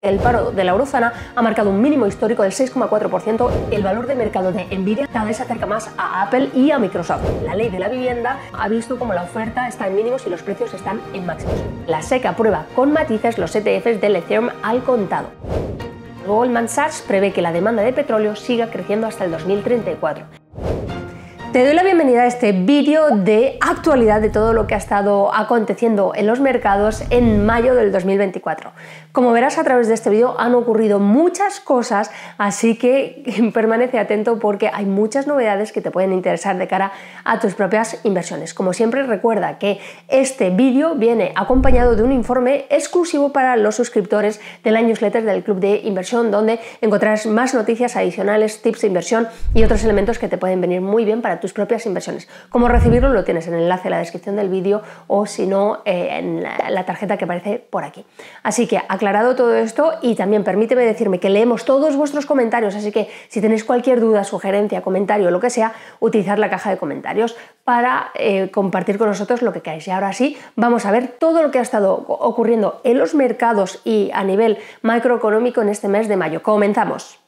El paro de la eurozona ha marcado un mínimo histórico del 6,4%. El valor de mercado de Nvidia cada vez se acerca más a Apple y a Microsoft. La ley de la vivienda ha visto como la oferta está en mínimos y los precios están en máximos. La SEC aprueba con matices los ETFs del Ethereum al contado. Goldman Sachs prevé que la demanda de petróleo siga creciendo hasta el 2034. Te doy la bienvenida a este vídeo de actualidad de todo lo que ha estado aconteciendo en los mercados en mayo del 2024. Como verás a través de este vídeo han ocurrido muchas cosas, así que permanece atento porque hay muchas novedades que te pueden interesar de cara a tus propias inversiones. Como siempre, recuerda que este vídeo viene acompañado de un informe exclusivo para los suscriptores de la newsletter del Club de Inversión, donde encontrarás más noticias adicionales, tips de inversión y otros elementos que te pueden venir muy bien para tus propias inversiones. Cómo recibirlo lo tienes en el enlace en la descripción del vídeo o si no en la tarjeta que aparece por aquí. Así que aclarado todo esto, y también permíteme decirme que leemos todos vuestros comentarios, así que si tenéis cualquier duda, sugerencia, comentario, lo que sea, utilizad la caja de comentarios para compartir con nosotros lo que queráis. Y ahora sí, vamos a ver todo lo que ha estado ocurriendo en los mercados y a nivel macroeconómico en este mes de mayo. Comenzamos.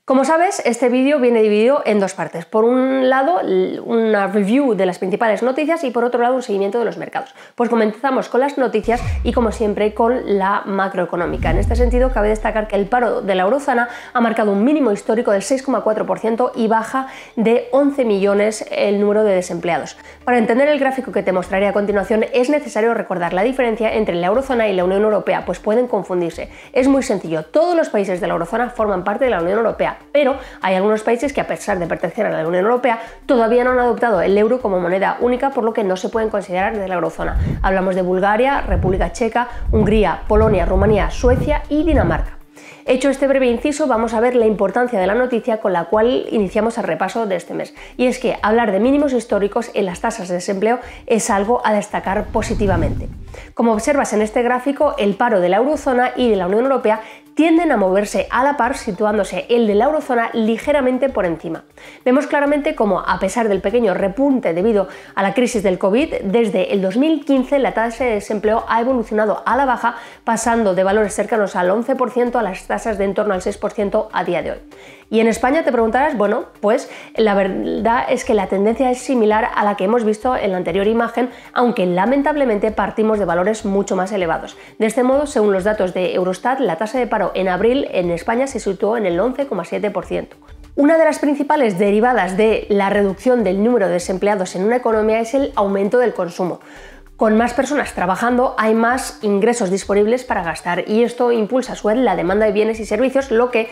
Como sabes, este vídeo viene dividido en dos partes. Por un lado, una review de las principales noticias y por otro lado, un seguimiento de los mercados. Pues comenzamos con las noticias y, como siempre, con la macroeconómica. En este sentido, cabe destacar que el paro de la eurozona ha marcado un mínimo histórico del 6,4% y baja de 11 millones el número de desempleados. Para entender el gráfico que te mostraré a continuación, es necesario recordar la diferencia entre la eurozona y la Unión Europea, pues pueden confundirse. Es muy sencillo, todos los países de la eurozona forman parte de la Unión Europea, pero hay algunos países que, a pesar de pertenecer a la Unión Europea, todavía no han adoptado el euro como moneda única, por lo que no se pueden considerar de la eurozona. Hablamos de Bulgaria, República Checa, Hungría, Polonia, Rumanía, Suecia y Dinamarca. Hecho este breve inciso, vamos a ver la importancia de la noticia con la cual iniciamos el repaso de este mes. Y es que hablar de mínimos históricos en las tasas de desempleo es algo a destacar positivamente. Como observas en este gráfico, el paro de la eurozona y de la Unión Europea tienden a moverse a la par, situándose el de la eurozona ligeramente por encima. Vemos claramente cómo, a pesar del pequeño repunte debido a la crisis del COVID, desde el 2015 la tasa de desempleo ha evolucionado a la baja, pasando de valores cercanos al 11% a las tasas de en torno al 6% a día de hoy. Y en España te preguntarás, bueno, pues la verdad es que la tendencia es similar a la que hemos visto en la anterior imagen, aunque lamentablemente partimos de valores mucho más elevados. De este modo, según los datos de Eurostat, la tasa de paro en abril en España se situó en el 11,7%. Una de las principales derivadas de la reducción del número de desempleados en una economía es el aumento del consumo. Con más personas trabajando hay más ingresos disponibles para gastar y esto impulsa a su vez la demanda de bienes y servicios, lo que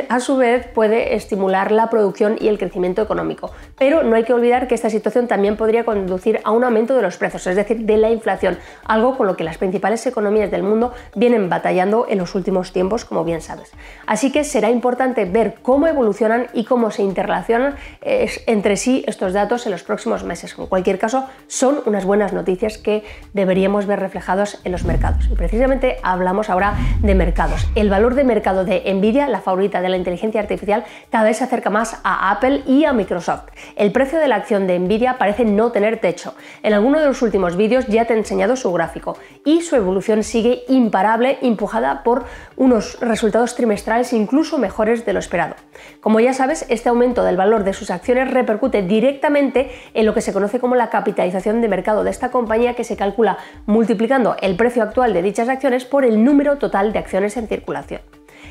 a su vez puede estimular la producción y el crecimiento económico. Pero no hay que olvidar que esta situación también podría conducir a un aumento de los precios, es decir, de la inflación, algo con lo que las principales economías del mundo vienen batallando en los últimos tiempos, como bien sabes. Así que será importante ver cómo evolucionan y cómo se interrelacionan entre sí estos datos en los próximos meses. En cualquier caso, son unas buenas noticias que deberíamos ver reflejados en los mercados. Y precisamente hablamos ahora de mercados. El valor de mercado de Nvidia, la favorita de la inteligencia artificial, cada vez se acerca más a Apple y a Microsoft. El precio de la acción de Nvidia parece no tener techo. En alguno de los últimos vídeos ya te he enseñado su gráfico y su evolución sigue imparable, empujada por unos resultados trimestrales incluso mejores de lo esperado. Como ya sabes, este aumento del valor de sus acciones repercute directamente en lo que se conoce como la capitalización de mercado de esta compañía, que se calcula multiplicando el precio actual de dichas acciones por el número total de acciones en circulación.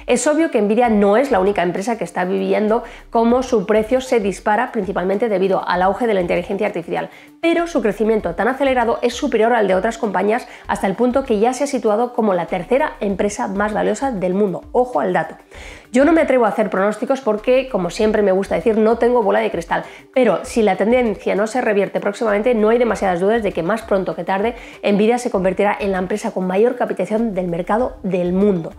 Es obvio que Nvidia no es la única empresa que está viviendo cómo su precio se dispara, principalmente debido al auge de la inteligencia artificial, pero su crecimiento tan acelerado es superior al de otras compañías hasta el punto que ya se ha situado como la tercera empresa más valiosa del mundo. Ojo al dato. Yo no me atrevo a hacer pronósticos porque, como siempre me gusta decir, no tengo bola de cristal, pero si la tendencia no se revierte próximamente, no hay demasiadas dudas de que más pronto que tarde Nvidia se convertirá en la empresa con mayor capitalización del mercado del mundo.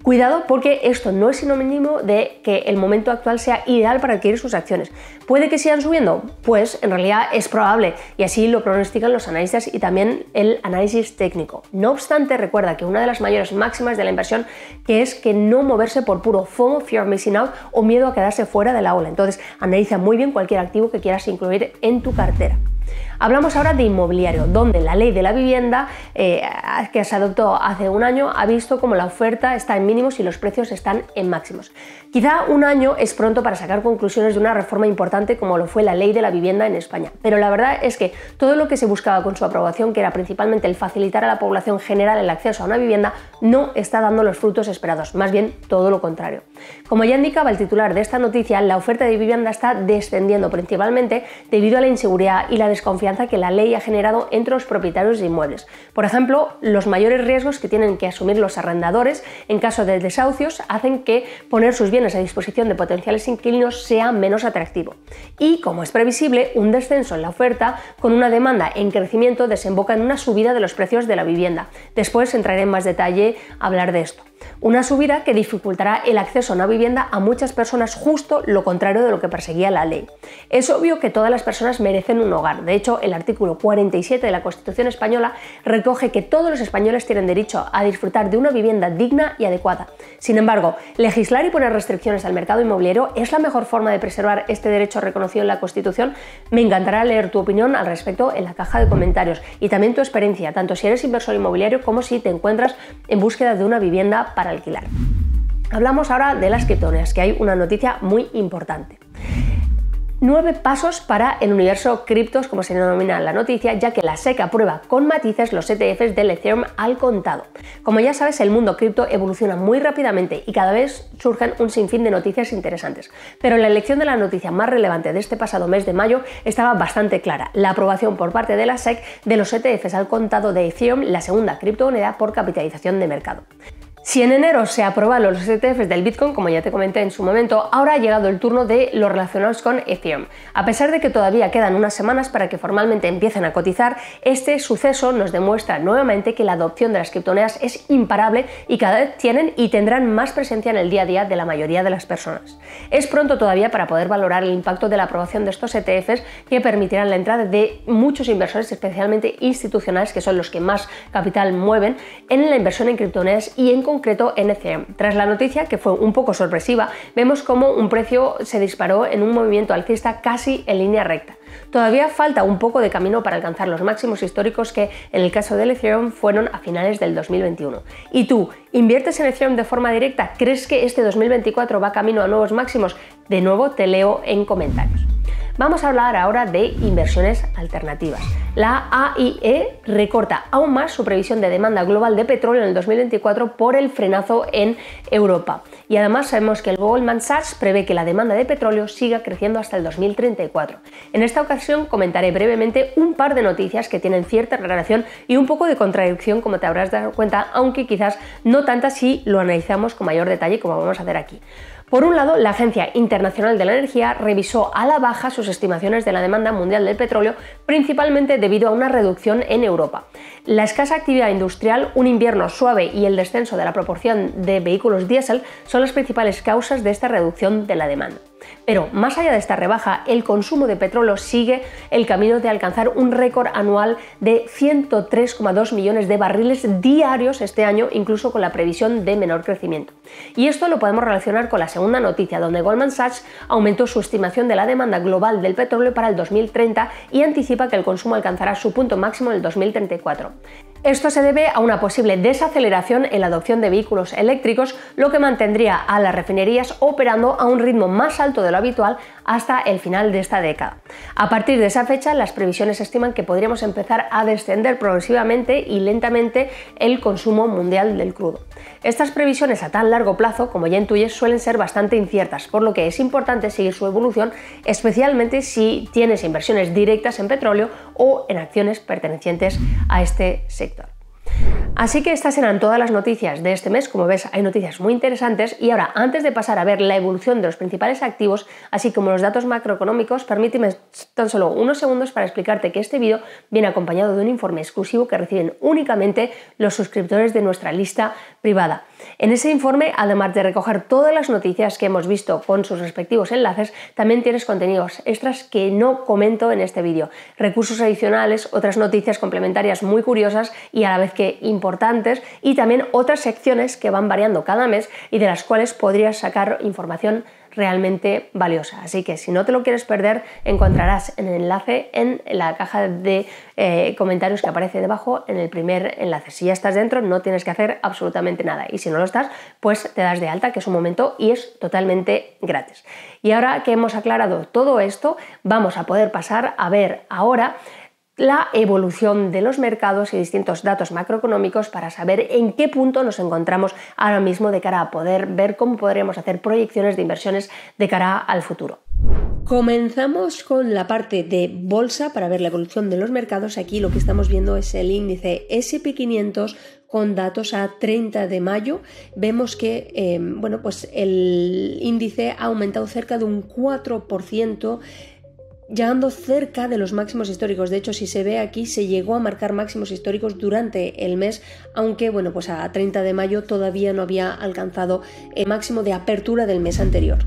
Cuidado, porque esto no es sinónimo de que el momento actual sea ideal para adquirir sus acciones. ¿Puede que sigan subiendo? Pues en realidad es probable, y así lo pronostican los analistas y también el análisis técnico. No obstante, recuerda que una de las mayores máximas de la inversión que es que no moverse por puro FOMO, Fear of Missing Out, o miedo a quedarse fuera de la ola. Entonces, analiza muy bien cualquier activo que quieras incluir en tu cartera. Hablamos ahora de inmobiliario, donde la ley de la vivienda que se adoptó hace un año ha visto como la oferta está en mínimos y los precios están en máximos. Quizá un año es pronto para sacar conclusiones de una reforma importante como lo fue la ley de la vivienda en España, pero la verdad es que todo lo que se buscaba con su aprobación, que era principalmente el facilitar a la población general el acceso a una vivienda, no está dando los frutos esperados, más bien todo lo contrario. Como ya indicaba el titular de esta noticia, la oferta de vivienda está descendiendo principalmente debido a la inseguridad y la desconfianza que la ley ha generado entre los propietarios de inmuebles. Por ejemplo, los mayores riesgos que tienen que asumir los arrendadores en caso de desahucios hacen que poner sus bienes a disposición de potenciales inquilinos sea menos atractivo. Y, como es previsible, un descenso en la oferta con una demanda en crecimiento desemboca en una subida de los precios de la vivienda. Después entraré en más detalle a hablar de esto. Una subida que dificultará el acceso a una vivienda a muchas personas, justo lo contrario de lo que perseguía la ley. Es obvio que todas las personas merecen un hogar. De hecho, el artículo 47 de la Constitución española recoge que todos los españoles tienen derecho a disfrutar de una vivienda digna y adecuada. Sin embargo, legislar y poner restricciones al mercado inmobiliario es la mejor forma de preservar este derecho reconocido en la Constitución. Me encantará leer tu opinión al respecto en la caja de comentarios y también tu experiencia, tanto si eres inversor inmobiliario como si te encuentras en búsqueda de una vivienda para alquilar. Hablamos ahora de las criptomonedas, que hay una noticia muy importante. 9 pasos para el universo criptos, como se denomina la noticia, ya que la SEC aprueba con matices los ETFs del Ethereum al contado. Como ya sabes, el mundo cripto evoluciona muy rápidamente y cada vez surgen un sinfín de noticias interesantes. Pero la elección de la noticia más relevante de este pasado mes de mayo estaba bastante clara: la aprobación por parte de la SEC de los ETFs al contado de Ethereum, la segunda criptomoneda por capitalización de mercado. Si en enero se aprobaron los ETFs del Bitcoin, como ya te comenté en su momento, ahora ha llegado el turno de los relacionados con Ethereum. A pesar de que todavía quedan unas semanas para que formalmente empiecen a cotizar, este suceso nos demuestra nuevamente que la adopción de las criptomonedas es imparable y cada vez tienen y tendrán más presencia en el día a día de la mayoría de las personas. Es pronto todavía para poder valorar el impacto de la aprobación de estos ETFs, que permitirán la entrada de muchos inversores, especialmente institucionales, que son los que más capital mueven, en la inversión en criptomonedas y en concreto en Ethereum. Tras la noticia, que fue un poco sorpresiva, vemos cómo un precio se disparó en un movimiento alcista casi en línea recta. Todavía falta un poco de camino para alcanzar los máximos históricos que en el caso del Ethereum fueron a finales del 2021. ¿Y tú, inviertes en Ethereum de forma directa? ¿Crees que este 2024 va camino a nuevos máximos? De nuevo te leo en comentarios. Vamos a hablar ahora de inversiones alternativas. La AIE recorta aún más su previsión de demanda global de petróleo en el 2024 por el frenazo en Europa. Y además sabemos que el Goldman Sachs prevé que la demanda de petróleo siga creciendo hasta el 2034. En esta ocasión comentaré brevemente un par de noticias que tienen cierta relación y un poco de contradicción, como te habrás dado cuenta, aunque quizás no tanta si lo analizamos con mayor detalle como vamos a hacer aquí. Por un lado, la Agencia Internacional de la Energía revisó a la baja sus estimaciones de la demanda mundial del petróleo, principalmente debido a una reducción en Europa. La escasa actividad industrial, un invierno suave y el descenso de la proporción de vehículos diésel son las principales causas de esta reducción de la demanda. Pero más allá de esta rebaja, el consumo de petróleo sigue el camino de alcanzar un récord anual de 103,2 millones de barriles diarios este año, incluso con la previsión de menor crecimiento. Y esto lo podemos relacionar con la segunda noticia, donde Goldman Sachs aumentó su estimación de la demanda global del petróleo para el 2030 y anticipa que el consumo alcanzará su punto máximo en el 2034. Esto se debe a una posible desaceleración en la adopción de vehículos eléctricos, lo que mantendría a las refinerías operando a un ritmo más alto de lo habitual hasta el final de esta década. A partir de esa fecha, las previsiones estiman que podríamos empezar a descender progresivamente y lentamente el consumo mundial del crudo. Estas previsiones a tan largo plazo, como ya intuyes, suelen ser bastante inciertas, por lo que es importante seguir su evolución, especialmente si tienes inversiones directas en petróleo o en acciones pertenecientes a este sector. Así que estas eran todas las noticias de este mes. Como ves, hay noticias muy interesantes y ahora, antes de pasar a ver la evolución de los principales activos, así como los datos macroeconómicos, permíteme tan solo unos segundos para explicarte que este vídeo viene acompañado de un informe exclusivo que reciben únicamente los suscriptores de nuestra lista privada. En ese informe, además de recoger todas las noticias que hemos visto con sus respectivos enlaces, también tienes contenidos extras que no comento en este vídeo, recursos adicionales, otras noticias complementarias muy curiosas y a la vez que importantes, y también otras secciones que van variando cada mes y de las cuales podrías sacar información realmente valiosa. Así que si no te lo quieres perder, encontrarás el enlace en la caja de comentarios que aparece debajo en el primer enlace. Si ya estás dentro, no tienes que hacer absolutamente nada, y si no lo estás, pues te das de alta, que es un momento y es totalmente gratis. Y ahora que hemos aclarado todo esto, vamos a poder pasar a ver ahora la evolución de los mercados y distintos datos macroeconómicos para saber en qué punto nos encontramos ahora mismo de cara a poder ver cómo podríamos hacer proyecciones de inversiones de cara al futuro. Comenzamos con la parte de bolsa para ver la evolución de los mercados. Aquí lo que estamos viendo es el índice S&P 500 con datos a 30 de mayo. Vemos que pues el índice ha aumentado cerca de un 4%, llegando cerca de los máximos históricos. De hecho, si se ve aquí, se llegó a marcar máximos históricos durante el mes, aunque pues a 30 de mayo todavía no había alcanzado el máximo de apertura del mes anterior.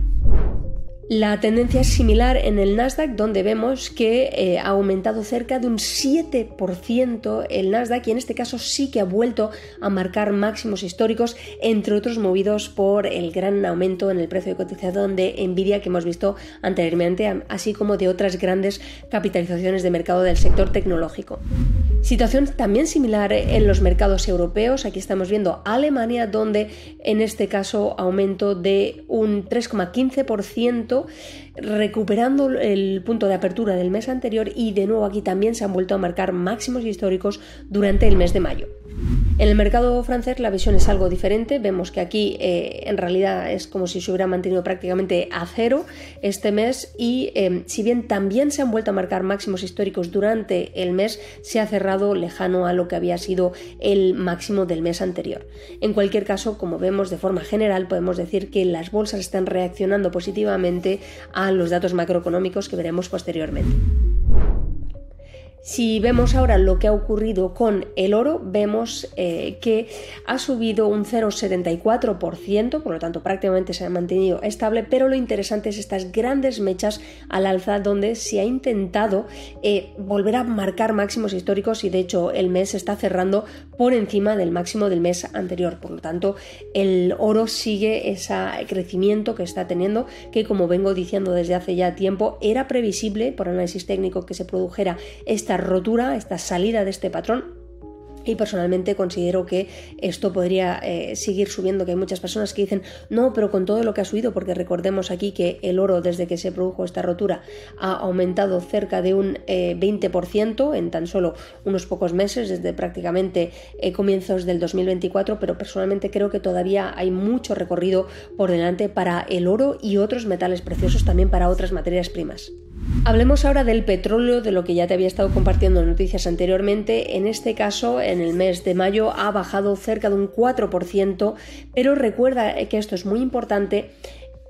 La tendencia es similar en el Nasdaq, donde vemos que ha aumentado cerca de un 7% el Nasdaq, y en este caso sí que ha vuelto a marcar máximos históricos, entre otros movidos por el gran aumento en el precio de cotización de Nvidia que hemos visto anteriormente, así como de otras grandes capitalizaciones de mercado del sector tecnológico. Situación también similar en los mercados europeos. Aquí estamos viendo Alemania, donde en este caso aumento de un 3,15%, recuperando el punto de apertura del mes anterior, y de nuevo aquí también se han vuelto a marcar máximos históricos durante el mes de mayo. En el mercado francés la visión es algo diferente. Vemos que aquí en realidad es como si se hubiera mantenido prácticamente a cero este mes, y si bien también se han vuelto a marcar máximos históricos durante el mes, se ha cerrado lejano a lo que había sido el máximo del mes anterior. En cualquier caso, como vemos de forma general, podemos decir que las bolsas están reaccionando positivamente a los datos macroeconómicos que veremos posteriormente. Si vemos ahora lo que ha ocurrido con el oro, vemos que ha subido un 0,74%, por lo tanto prácticamente se ha mantenido estable, pero lo interesante es estas grandes mechas al alza donde se ha intentado volver a marcar máximos históricos, y de hecho el mes está cerrando por encima del máximo del mes anterior. Por lo tanto, el oro sigue ese crecimiento que está teniendo, que como vengo diciendo desde hace ya tiempo, era previsible por análisis técnico que se produjera esta rotura, esta salida de este patrón, y personalmente considero que esto podría seguir subiendo, que hay muchas personas que dicen no, pero con todo lo que ha subido, porque recordemos aquí que el oro desde que se produjo esta rotura ha aumentado cerca de un 20% en tan solo unos pocos meses, desde prácticamente comienzos del 2024, pero personalmente creo que todavía hay mucho recorrido por delante para el oro y otros metales preciosos, también para otras materias primas. Hablemos ahora del petróleo, de lo que ya te había estado compartiendo en noticias anteriormente. En este caso, en el mes de mayo ha bajado cerca de un 4%, pero recuerda que esto es muy importante.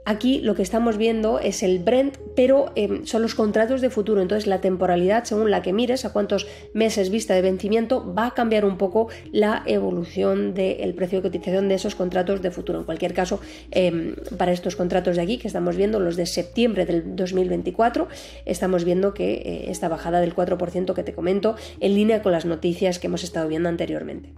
Aquí lo que estamos viendo es el Brent, pero son los contratos de futuro. Entonces la temporalidad, según la que mires, a cuántos meses vista de vencimiento, va a cambiar un poco la evolución del precio de cotización de esos contratos de futuro. En cualquier caso, para estos contratos de aquí que estamos viendo, los de septiembre del 2024, estamos viendo que esta bajada del 4% que te comento, en línea con las noticias que hemos estado viendo anteriormente.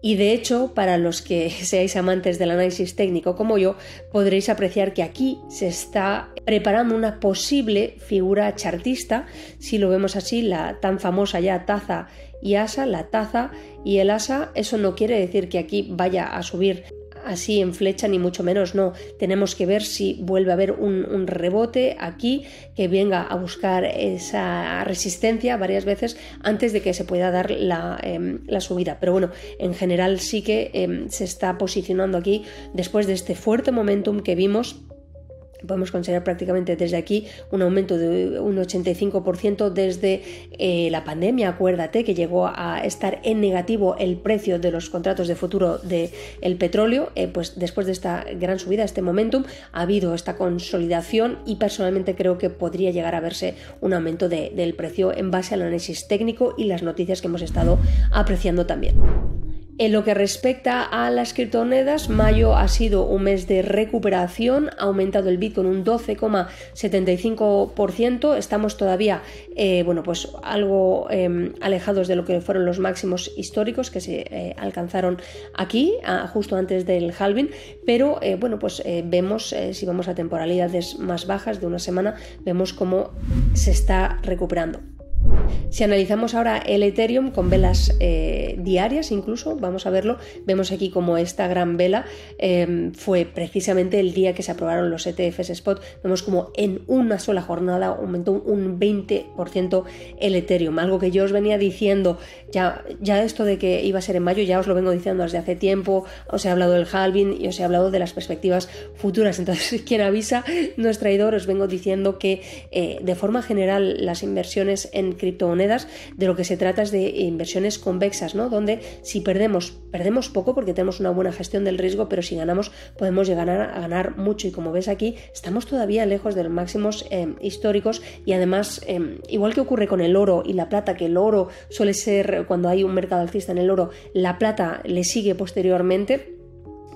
Y de hecho, para los que seáis amantes del análisis técnico como yo, podréis apreciar que aquí se está preparando una posible figura chartista. Si lo vemos así, la tan famosa ya taza y asa, la taza y el asa, eso no quiere decir que aquí vaya a subir así en flecha, ni mucho menos, no. Tenemos que ver si vuelve a haber un rebote aquí que venga a buscar esa resistencia varias veces antes de que se pueda dar la subida. Pero bueno, en general sí que se está posicionando aquí después de este fuerte momentum que vimos. Podemos considerar prácticamente desde aquí un aumento de un 85% desde la pandemia. Acuérdate que llegó a estar en negativo el precio de los contratos de futuro del petróleo. Pues después de esta gran subida, este momentum, ha habido esta consolidación y personalmente creo que podría llegar a verse un aumento del precio en base al análisis técnico y las noticias que hemos estado apreciando también. En lo que respecta a las criptomonedas, mayo ha sido un mes de recuperación, ha aumentado el Bitcoin un 12,75%, estamos todavía pues algo alejados de lo que fueron los máximos históricos que se alcanzaron aquí, justo antes del halving, pero vemos, si vamos a temporalidades más bajas de una semana, vemos cómo se está recuperando. Si analizamos ahora el Ethereum con velas diarias incluso, vamos a verlo, vemos aquí como esta gran vela fue precisamente el día que se aprobaron los ETFs Spot, vemos como en una sola jornada aumentó un 20% el Ethereum, algo que yo os venía diciendo, ya esto de que iba a ser en mayo, ya os lo vengo diciendo desde hace tiempo, os he hablado del halving y os he hablado de las perspectivas futuras, entonces quien avisa no es traidor, os vengo diciendo que de forma general las inversiones en criptomonedas, de lo que se trata es de inversiones convexas, ¿no? Donde si perdemos poco porque tenemos una buena gestión del riesgo, pero si ganamos podemos llegar a ganar mucho, y como ves aquí estamos todavía lejos de los máximos históricos, y además igual que ocurre con el oro y la plata, que el oro suele ser, cuando hay un mercado alcista en el oro, la plata le sigue posteriormente,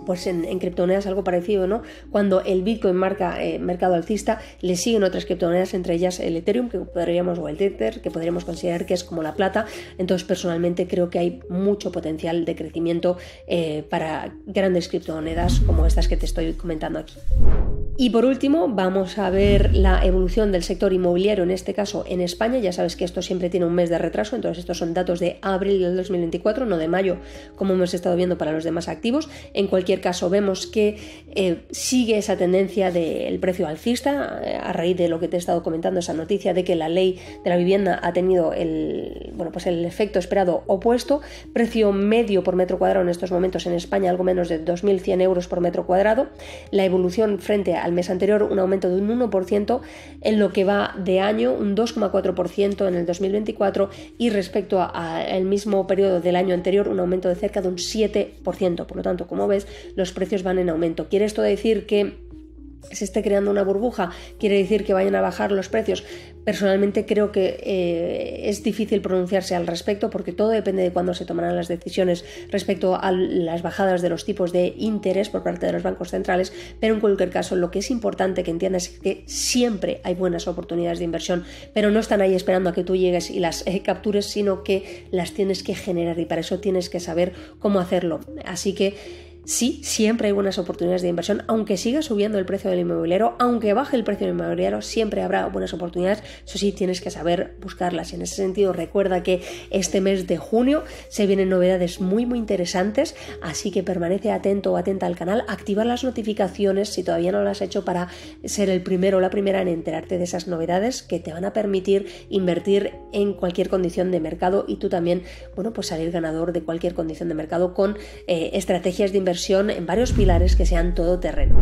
pues en criptomonedas algo parecido, ¿no? Cuando el Bitcoin marca mercado alcista, le siguen otras criptomonedas, entre ellas el Ethereum, o el Tether, que podríamos considerar que es como la plata. Entonces, personalmente creo que hay mucho potencial de crecimiento para grandes criptomonedas como estas que te estoy comentando aquí. Y por último, vamos a ver la evolución del sector inmobiliario, en este caso en España. Ya sabes que esto siempre tiene un mes de retraso, entonces estos son datos de abril del 2024, no de mayo, como hemos estado viendo para los demás activos. En cualquier caso, vemos que sigue esa tendencia del precio alcista, a raíz de lo que te he estado comentando, esa noticia de que la ley de la vivienda ha tenido el efecto esperado opuesto. Precio medio por metro cuadrado en estos momentos en España, algo menos de 2.100 euros por metro cuadrado. La evolución frente al mes anterior, un aumento de un 1%, en lo que va de año un 2,4% en el 2024, y respecto al mismo periodo del año anterior un aumento de cerca de un 7%. Por lo tanto, como ves, los precios van en aumento. ¿Quiere esto decir que se esté creando una burbuja? ¿Quiere decir que vayan a bajar los precios? Personalmente creo que es difícil pronunciarse al respecto, porque todo depende de cuándo se tomarán las decisiones respecto a las bajadas de los tipos de interés por parte de los bancos centrales, pero en cualquier caso lo que es importante que entiendas es que siempre hay buenas oportunidades de inversión, pero no están ahí esperando a que tú llegues y las captures, sino que las tienes que generar, y para eso tienes que saber cómo hacerlo. Así que sí, siempre hay buenas oportunidades de inversión, aunque siga subiendo el precio del inmobiliario, aunque baje el precio del inmobiliario, siempre habrá buenas oportunidades. Eso sí, tienes que saber buscarlas, y en ese sentido recuerda que este mes de junio se vienen novedades muy muy interesantes, así que permanece atento o atenta al canal, activa las notificaciones si todavía no lo has hecho, para ser el primero o la primera en enterarte de esas novedades que te van a permitir invertir en cualquier condición de mercado, y tú también, pues salir ganador de cualquier condición de mercado con estrategias de inversión en varios pilares que sean todoterreno.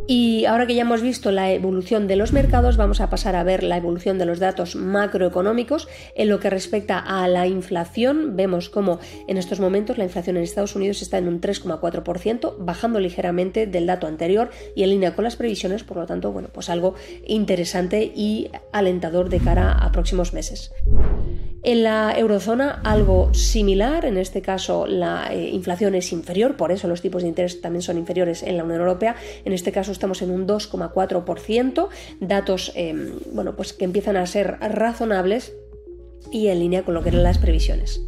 Y ahora que ya hemos visto la evolución de los mercados, vamos a pasar a ver la evolución de los datos macroeconómicos. En lo que respecta a la inflación, vemos cómo en estos momentos la inflación en Estados Unidos está en un 3,4%, bajando ligeramente del dato anterior y en línea con las previsiones, por lo tanto, algo interesante y alentador de cara a próximos meses. En la eurozona algo similar, en este caso la inflación es inferior, por eso los tipos de interés también son inferiores en la Unión Europea. En este caso estamos en un 2,4%, datos que empiezan a ser razonables y en línea con lo que eran las previsiones.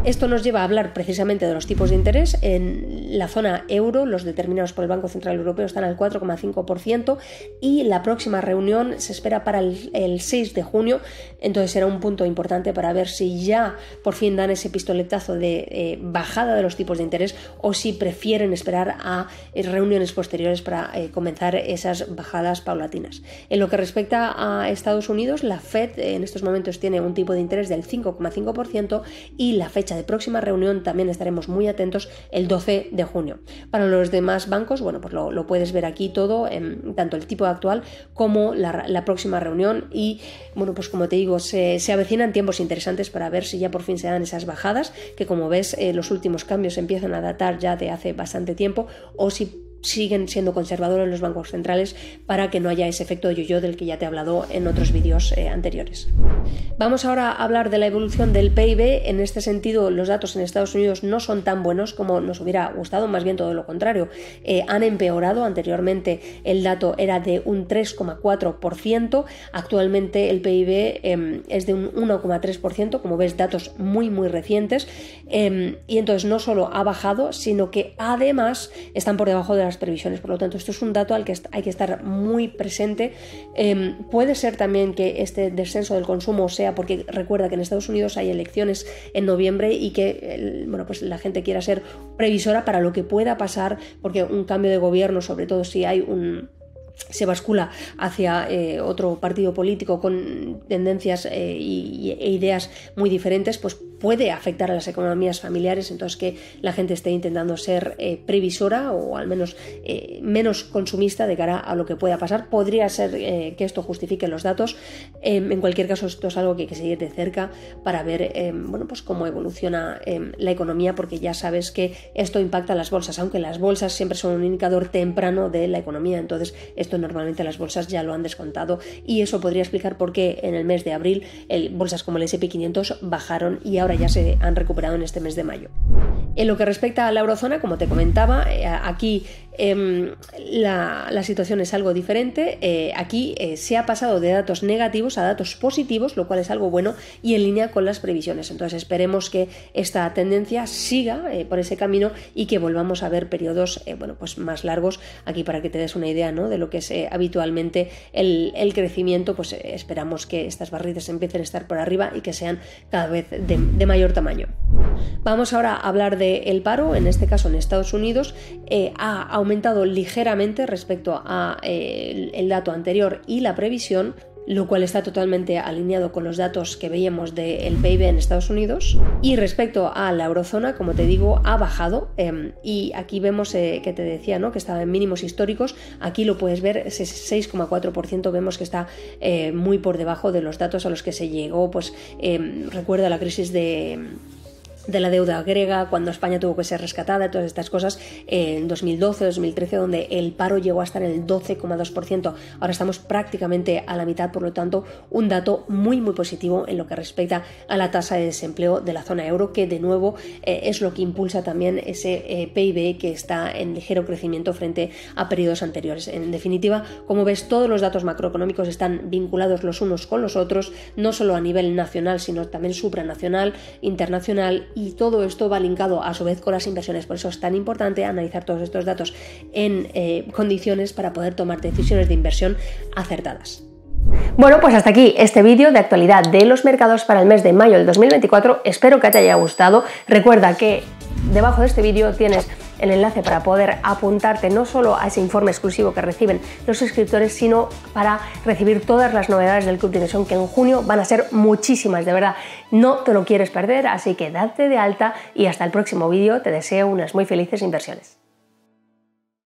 Esto nos lleva a hablar precisamente de los tipos de interés. En la zona euro, los determinados por el Banco Central Europeo están al 4,5%, y la próxima reunión se espera para el 6 de junio, entonces será un punto importante para ver si ya por fin dan ese pistoletazo de bajada de los tipos de interés, o si prefieren esperar a reuniones posteriores para comenzar esas bajadas paulatinas. En lo que respecta a Estados Unidos, la Fed en estos momentos tiene un tipo de interés del 5,5%, y la fecha de próxima reunión también estaremos muy atentos, el 12 de junio. Para los demás bancos, lo puedes ver aquí todo, tanto el tipo actual como la próxima reunión, y como te digo, se avecinan tiempos interesantes para ver si ya por fin se dan esas bajadas, que como ves los últimos cambios empiezan a datar ya de hace bastante tiempo, o si siguen siendo conservadores los bancos centrales para que no haya ese efecto yo-yo del que ya te he hablado en otros vídeos anteriores. Vamos ahora a hablar de la evolución del PIB. En este sentido, los datos en Estados Unidos no son tan buenos como nos hubiera gustado, más bien todo lo contrario. Han empeorado. Anteriormente el dato era de un 3,4%, actualmente el PIB es de un 1,3%, como ves, datos muy recientes, y entonces no solo ha bajado, sino que además están por debajo de las previsiones. Por lo tanto, esto es un dato al que hay que estar muy presente. Puede ser también que este descenso del consumo sea porque recuerda que en Estados Unidos hay elecciones en noviembre y que pues la gente quiera ser previsora para lo que pueda pasar, porque un cambio de gobierno, sobre todo si hay se bascula hacia otro partido político con tendencias e ideas muy diferentes, pues puede afectar a las economías familiares. Entonces, que la gente esté intentando ser previsora o al menos menos consumista de cara a lo que pueda pasar. Podría ser que esto justifique los datos. En cualquier caso, esto es algo que hay que seguir de cerca para ver pues cómo evoluciona la economía, porque ya sabes que esto impacta a las bolsas, aunque las bolsas siempre son un indicador temprano de la economía. Entonces, esto normalmente las bolsas ya lo han descontado, y eso podría explicar por qué en el mes de abril bolsas como el S&P 500 bajaron y ahora ya se han recuperado en este mes de mayo. En lo que respecta a la eurozona, como te comentaba, aquí la situación es algo diferente. Aquí se ha pasado de datos negativos a datos positivos, lo cual es algo bueno y en línea con las previsiones. Entonces esperemos que esta tendencia siga por ese camino y que volvamos a ver periodos pues más largos. Aquí, para que te des una idea, ¿no?, de lo que es habitualmente el crecimiento, pues esperamos que estas barritas empiecen a estar por arriba y que sean cada vez de mayor tamaño. Vamos ahora a hablar del paro. En este caso en Estados Unidos ha aumentado ligeramente respecto a el dato anterior y la previsión, lo cual está totalmente alineado con los datos que veíamos del PIB en Estados Unidos. Y respecto a la eurozona, como te digo, ha bajado, y aquí vemos que te decía, ¿no?, que estaba en mínimos históricos. Aquí lo puedes ver, ese 6,4%, vemos que está muy por debajo de los datos a los que se llegó, pues recuerda la crisis de la deuda griega, cuando España tuvo que ser rescatada, todas estas cosas, en 2012, 2013, donde el paro llegó a estar en el 12,2%. Ahora estamos prácticamente a la mitad, por lo tanto, un dato muy positivo en lo que respecta a la tasa de desempleo de la zona euro, que de nuevo es lo que impulsa también ese PIB que está en ligero crecimiento frente a periodos anteriores. En definitiva, como ves, todos los datos macroeconómicos están vinculados los unos con los otros, no solo a nivel nacional, sino también supranacional, internacional, y todo esto va linkado a su vez con las inversiones. Por eso es tan importante analizar todos estos datos en condiciones para poder tomar decisiones de inversión acertadas. Bueno, pues hasta aquí este vídeo de actualidad de los mercados para el mes de mayo del 2024. Espero que te haya gustado. Recuerda que debajo de este vídeo tienes el enlace para poder apuntarte no solo a ese informe exclusivo que reciben los suscriptores, sino para recibir todas las novedades del Club de Inversión, que en junio van a ser muchísimas, de verdad, no te lo quieres perder. Así que date de alta y hasta el próximo vídeo. Te deseo unas muy felices inversiones.